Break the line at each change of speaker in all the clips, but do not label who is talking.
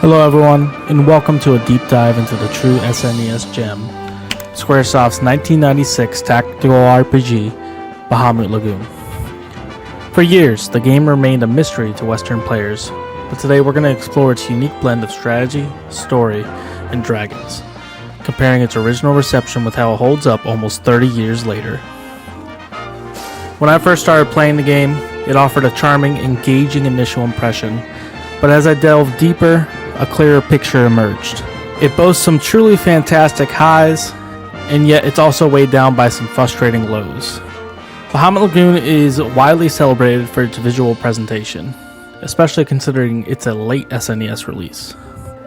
Hello everyone, and welcome to a deep dive into the true SNES gem, Squaresoft's 1996 tactical RPG, Bahamut Lagoon. For years, the game remained a mystery to Western players, but today we're going to explore its unique blend of strategy, story, and dragons, comparing its original reception with how it holds up almost 30 years later. When I first started playing the game, it offered a charming, engaging initial impression, but as I delved deeper, a clearer picture emerged. It boasts some truly fantastic highs, and yet it's also weighed down by some frustrating lows. Bahamut Lagoon is widely celebrated for its visual presentation, especially considering it's a late SNES release.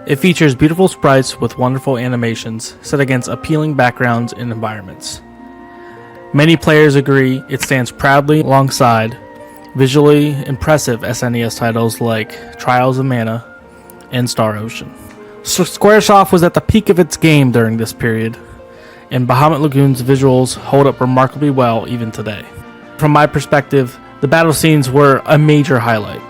It features beautiful sprites with wonderful animations set against appealing backgrounds and environments. Many players agree it stands proudly alongside visually impressive SNES titles like Trials of Mana and Star Ocean. So Squaresoft was at the peak of its game during this period, and Bahamut Lagoon's visuals hold up remarkably well even today. From my perspective, the battle scenes were a major highlight.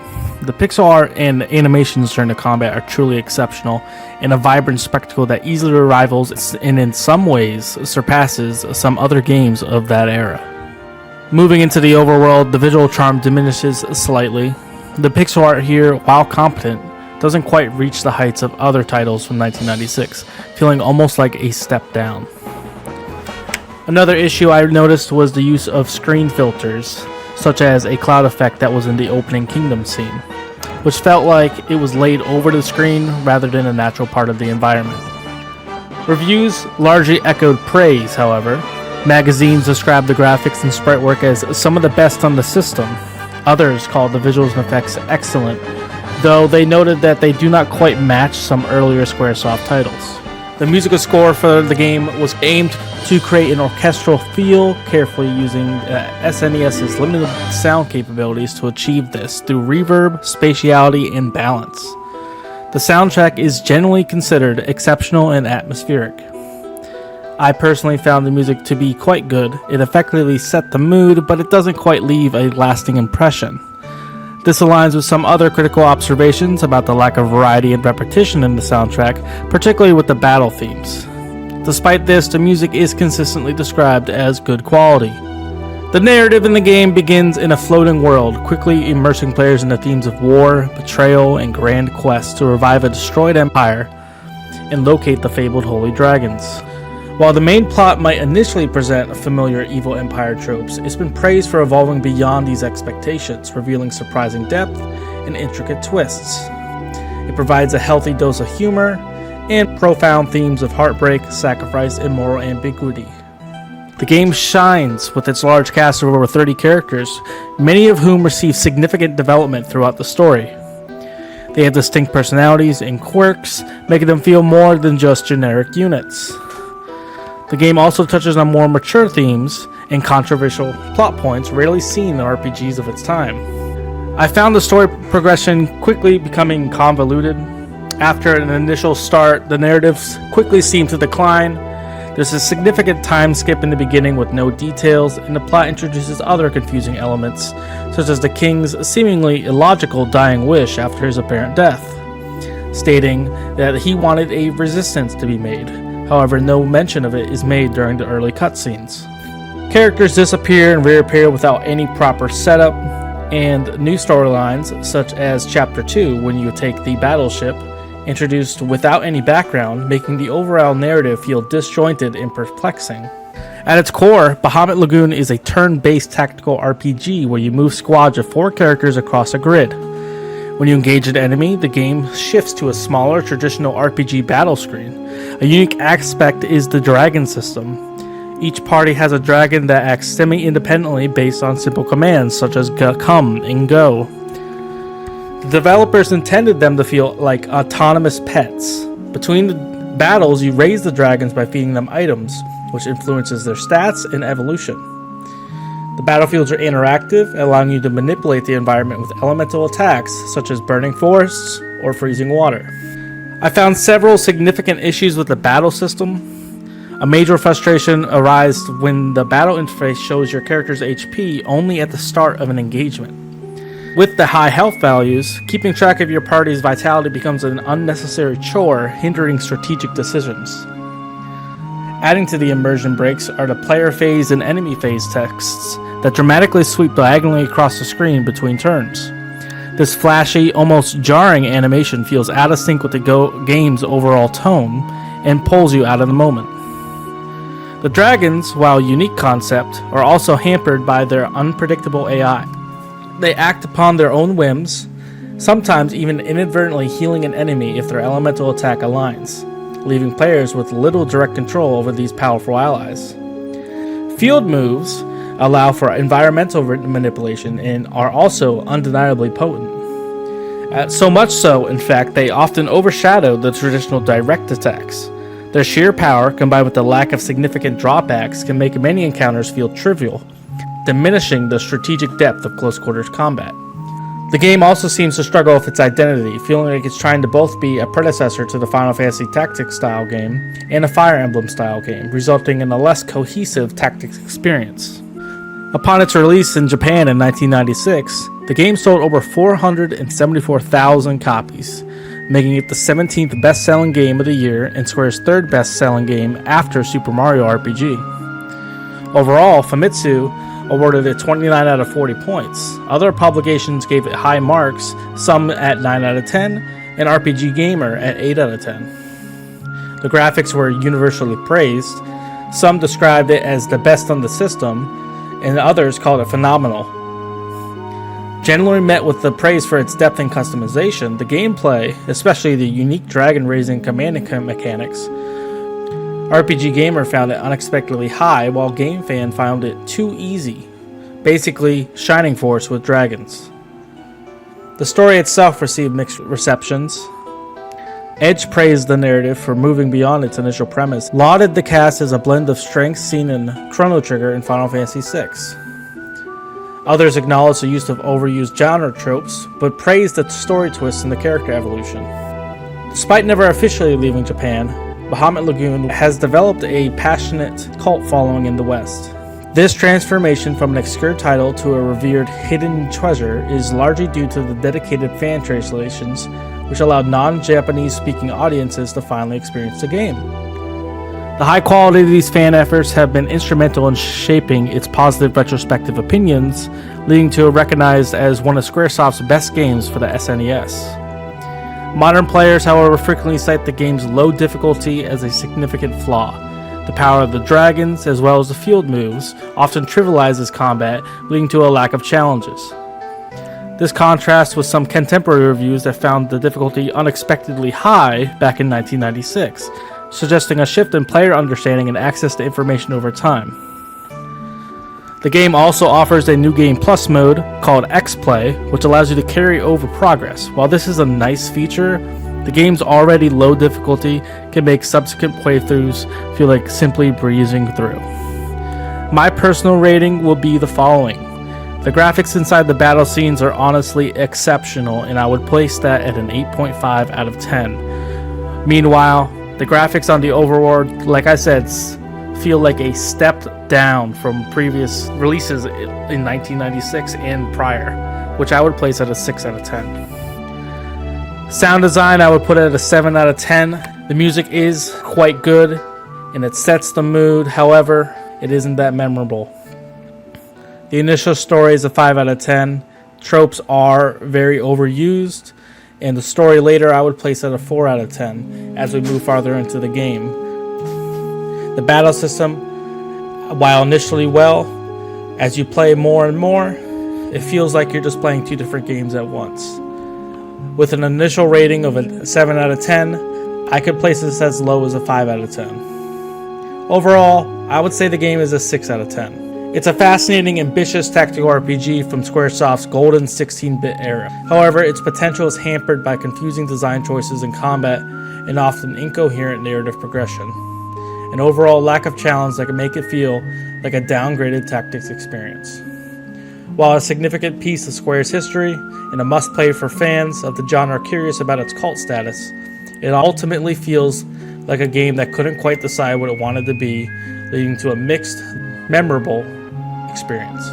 The pixel art and animations during the combat are truly exceptional, and a vibrant spectacle that easily rivals and in some ways surpasses some other games of that era. Moving into the overworld, the visual charm diminishes slightly. The pixel art here, while competent, doesn't quite reach the heights of other titles from 1996, feeling almost like a step down. Another issue I noticed was the use of screen filters, such as a cloud effect that was in the opening kingdom scene, which felt like it was laid over the screen rather than a natural part of the environment. Reviews largely echoed praise, however. Magazines described the graphics and sprite work as some of the best on the system. Others called the visuals and effects excellent, though they noted that they do not quite match some earlier Squaresoft titles. The musical score for the game was aimed to create an orchestral feel, carefully using SNES's limited sound capabilities to achieve this through reverb, spatiality, and balance. The soundtrack is generally considered exceptional and atmospheric. I personally found the music to be quite good. It effectively set the mood, but it doesn't quite leave a lasting impression. This aligns with some other critical observations about the lack of variety and repetition in the soundtrack, particularly with the battle themes. Despite this, the music is consistently described as good quality. The narrative in the game begins in a floating world, quickly immersing players in the themes of war, betrayal, and grand quests to revive a destroyed empire and locate the fabled holy dragons. While the main plot might initially present familiar evil empire tropes, it's been praised for evolving beyond these expectations, revealing surprising depth and intricate twists. It provides a healthy dose of humor and profound themes of heartbreak, sacrifice, and moral ambiguity. The game shines with its large cast of over 30 characters, many of whom receive significant development throughout the story. They have distinct personalities and quirks, making them feel more than just generic units. The game also touches on more mature themes and controversial plot points rarely seen in RPGs of its time. I found the story progression quickly becoming convoluted. After an initial start, the narratives quickly seem to decline. There's a significant time skip in the beginning with no details, and the plot introduces other confusing elements, such as the king's seemingly illogical dying wish after his apparent death, stating that he wanted a resistance to be made. However, no mention of it is made during the early cutscenes. Characters disappear and reappear without any proper setup, and new storylines, such as Chapter 2, when you take the battleship, introduced without any background, making the overall narrative feel disjointed and perplexing. At its core, Bahamut Lagoon is a turn-based tactical RPG where you move squads of 4 characters across a grid. When you engage an enemy, the game shifts to a smaller, traditional RPG battle screen. A unique aspect is the dragon system. Each party has a dragon that acts semi-independently based on simple commands such as come and go. The developers intended them to feel like autonomous pets. Between the battles, you raise the dragons by feeding them items, which influences their stats and evolution. The battlefields are interactive, allowing you to manipulate the environment with elemental attacks, such as burning forests or freezing water. I found several significant issues with the battle system. A major frustration arises when the battle interface shows your character's HP only at the start of an engagement. With the high health values, keeping track of your party's vitality becomes an unnecessary chore, hindering strategic decisions. Adding to the immersion breaks are the player phase and enemy phase texts that dramatically sweep diagonally across the screen between turns. This flashy, almost jarring animation feels out of sync with the game's overall tone and pulls you out of the moment. The dragons, while a unique concept, are also hampered by their unpredictable AI. They act upon their own whims, sometimes even inadvertently healing an enemy if their elemental attack aligns, leaving players with little direct control over these powerful allies. Field moves allow for environmental manipulation and are also undeniably potent. So much so, in fact, they often overshadow the traditional direct attacks. Their sheer power, combined with the lack of significant drawbacks, can make many encounters feel trivial, diminishing the strategic depth of close quarters combat. The game also seems to struggle with its identity, feeling like it's trying to both be a predecessor to the Final Fantasy Tactics style game and a Fire Emblem style game, resulting in a less cohesive tactics experience. Upon its release in Japan in 1996, the game sold over 474,000 copies, making it the 17th best-selling game of the year and Square's third best-selling game after Super Mario RPG. Overall, Famitsu awarded it 29 out of 40 points. Other publications gave it high marks, some at 9 out of 10, and RPG Gamer at 8 out of 10. The graphics were universally praised. Some described it as the best on the system, and others called it phenomenal. Generally met with the praise for its depth and customization, the gameplay, especially the unique dragon-raising commanding mechanics, RPG Gamer found it unexpectedly high, while GameFan found it too easy. Basically, Shining Force with dragons. The story itself received mixed receptions. Edge praised the narrative for moving beyond its initial premise, lauded the cast as a blend of strengths seen in Chrono Trigger and Final Fantasy VI. Others acknowledged the use of overused genre tropes, but praised the story twists and the character evolution. Despite never officially leaving Japan, Bahamut Lagoon has developed a passionate cult following in the West. This transformation from an obscure title to a revered hidden treasure is largely due to the dedicated fan translations, which allowed non-Japanese speaking audiences to finally experience the game. The high quality of these fan efforts have been instrumental in shaping its positive retrospective opinions, leading to it recognized as one of Squaresoft's best games for the SNES. Modern players, however, frequently cite the game's low difficulty as a significant flaw. The power of the dragons, as well as the field moves, often trivializes combat, leading to a lack of challenges. This contrasts with some contemporary reviews that found the difficulty unexpectedly high back in 1996, suggesting a shift in player understanding and access to information over time. The game also offers a New Game Plus mode called X-Play, which allows you to carry over progress. While this is a nice feature, the game's already low difficulty can make subsequent playthroughs feel like simply breezing through. My personal rating will be the following. The graphics inside the battle scenes are honestly exceptional, and I would place that at an 8.5 out of 10. Meanwhile, the graphics on the overworld, like I said, feel like a step down from previous releases in 1996 and prior, which I would place at a 6 out of 10. Sound design, I would put it at a 7 out of 10. The music is quite good and it sets the mood, however, it isn't that memorable. The initial story is a 5 out of 10. Tropes are very overused, and the story later I would place at a 4 out of 10 as we move farther into the game. The battle system, while initially well, as you play more and more, it feels like you're just playing two different games at once. With an initial rating of a 7 out of 10, I could place this as low as a 5 out of 10. Overall, I would say the game is a 6 out of 10. It's a fascinating, ambitious tactical RPG from Squaresoft's golden 16-bit era. However, its potential is hampered by confusing design choices in combat and often incoherent narrative progression. An overall lack of challenge that can make it feel like a downgraded tactics experience. While a significant piece of Square's history and a must-play for fans of the genre curious about its cult status, it ultimately feels like a game that couldn't quite decide what it wanted to be, leading to a mixed, memorable experience.